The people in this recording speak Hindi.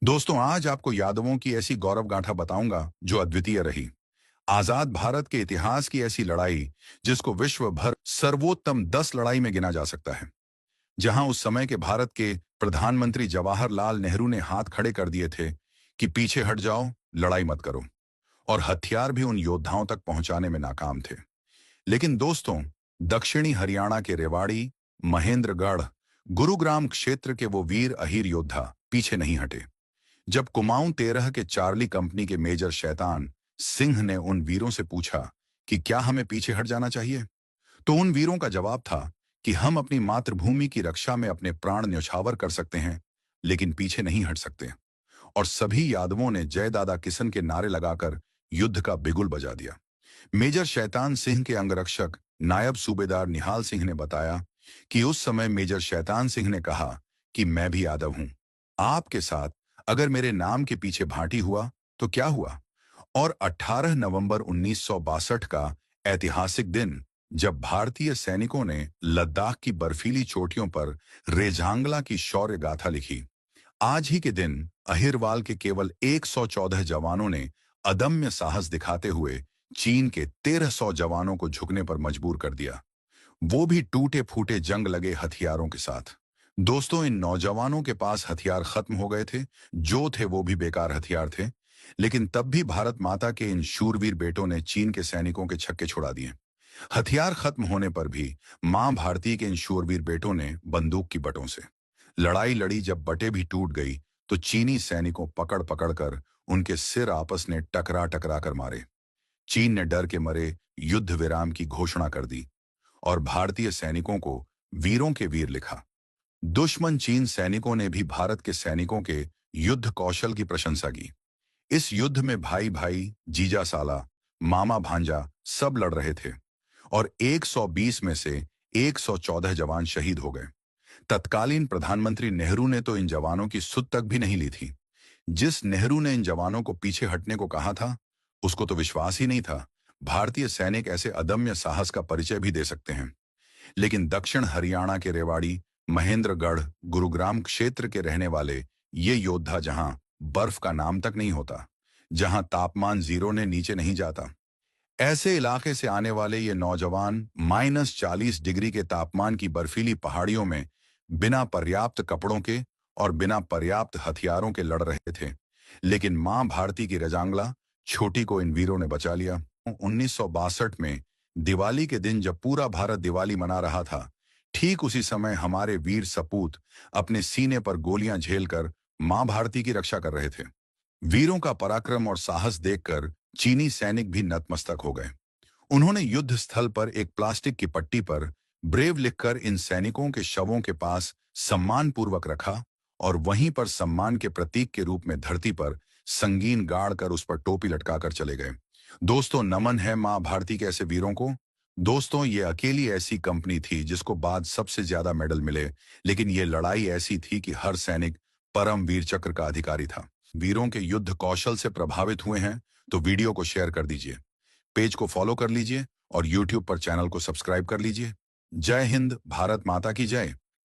दोस्तों, आज आपको यादवों की ऐसी गौरव गाथा बताऊंगा जो अद्वितीय रही। आजाद भारत के इतिहास की ऐसी लड़ाई जिसको विश्व भर सर्वोत्तम 10 लड़ाई में गिना जा सकता है। जहां उस समय के भारत के प्रधानमंत्री जवाहरलाल नेहरू ने हाथ खड़े कर दिए थे कि पीछे हट जाओ, लड़ाई मत करो, और हथियार भी उन योद्धाओं तक पहुंचाने में नाकाम थे। लेकिन दोस्तों, दक्षिणी हरियाणा के रेवाड़ी, महेंद्रगढ़, गुरुग्राम क्षेत्र के वो वीर अहीर योद्धा पीछे नहीं हटे। जब कुमाऊं 13 के चार्ली कंपनी के मेजर शैतान सिंह ने उन वीरों से पूछा कि क्या हमें पीछे हट जाना चाहिए, तो उन वीरों का जवाब था कि हम अपनी मातृभूमि की रक्षा में अपने प्राण न्यौछावर कर सकते हैं, लेकिन पीछे नहीं हट सकते। और सभी यादवों ने जय दादा किशन के नारे लगाकर युद्ध का बिगुल बजा दिया। मेजर शैतान सिंह के अंगरक्षक नायब सूबेदार निहाल सिंह ने बताया कि उस समय मेजर शैतान सिंह ने कहा कि मैं भी यादव हूं आपके साथ, अगर मेरे नाम के पीछे भाटी हुआ तो क्या हुआ। और 18 नवंबर 1962 का ऐतिहासिक दिन, जब भारतीय सैनिकों ने लद्दाख की बर्फीली चोटियों पर रेजांगला की शौर्य गाथा लिखी। आज ही के दिन अहिरवाल के केवल 114 जवानों ने अदम्य साहस दिखाते हुए चीन के 1300 जवानों को झुकने पर मजबूर कर दिया, वो भी टूटे फूटे जंग लगे हथियारों के साथ। दोस्तों, इन नौजवानों के पास हथियार खत्म हो गए थे, जो थे वो भी बेकार हथियार थे। लेकिन तब भी भारत माता के इन शूरवीर बेटों ने चीन के सैनिकों के छक्के छुड़ा दिए। हथियार खत्म होने पर भी मां भारती के इन शूरवीर बेटों ने बंदूक की बटों से लड़ाई लड़ी। जब बटें भी टूट गई तो चीनी सैनिकों पकड़ पकड़ कर उनके सिर आपस में टकरा टकरा कर मारे। चीन ने डर के मरे युद्ध विराम की घोषणा कर दी और भारतीय सैनिकों को वीरों के वीर लिखा। दुश्मन चीन सैनिकों ने भी भारत के सैनिकों के युद्ध कौशल की प्रशंसा की। इस युद्ध में भाई भाई, जीजा साला, मामा भांजा सब लड़ रहे थे, और 120 में से 114 जवान शहीद हो गए। तत्कालीन प्रधानमंत्री नेहरू ने तो इन जवानों की सुध तक भी नहीं ली थी। जिस नेहरू ने इन जवानों को पीछे हटने को कहा था, उसको तो विश्वास ही नहीं था भारतीय सैनिक ऐसे अदम्य साहस का परिचय भी दे सकते हैं। लेकिन दक्षिण हरियाणा के रेवाड़ी, महेंद्रगढ़, गुरुग्राम क्षेत्र के रहने वाले ये योद्धा, जहां बर्फ का नाम तक नहीं होता, जहां तापमान जीरो ने नीचे नहीं जाता, ऐसे इलाके से आने वाले ये नौजवान -40 डिग्री के तापमान की बर्फीली पहाड़ियों में बिना पर्याप्त कपड़ों के और बिना पर्याप्त हथियारों के लड़ रहे थे। लेकिन मां भारती की रजांगला छोटी को इन वीरों ने बचा लिया। 1962 में दिवाली के दिन, जब पूरा भारत दिवाली मना रहा था, ठीक उसी समय हमारे वीर सपूत अपने सीने पर गोलियां झेलकर मां भारती की रक्षा कर रहे थे। वीरों का पराक्रम और साहस देखकर चीनी सैनिक भी नतमस्तक हो गए। उन्होंने युद्ध स्थल पर एक प्लास्टिक की पट्टी पर ब्रेव लिखकर इन सैनिकों के शवों के पास सम्मानपूर्वक रखा, और वहीं पर सम्मान के प्रतीक के रूप में धरती पर संगीन गाड़ कर उस पर टोपी लटकाकर चले गए। दोस्तों, नमन है मां भारती के ऐसे वीरों को। दोस्तों, ये अकेली ऐसी कंपनी थी जिसको बाद सबसे ज्यादा मेडल मिले, लेकिन ये लड़ाई ऐसी थी कि हर सैनिक परम वीर चक्र का अधिकारी था। वीरों के युद्ध कौशल से प्रभावित हुए हैं तो वीडियो को शेयर कर दीजिए, पेज को फॉलो कर लीजिए और यूट्यूब पर चैनल को सब्सक्राइब कर लीजिए। जय हिंद, भारत माता की जय।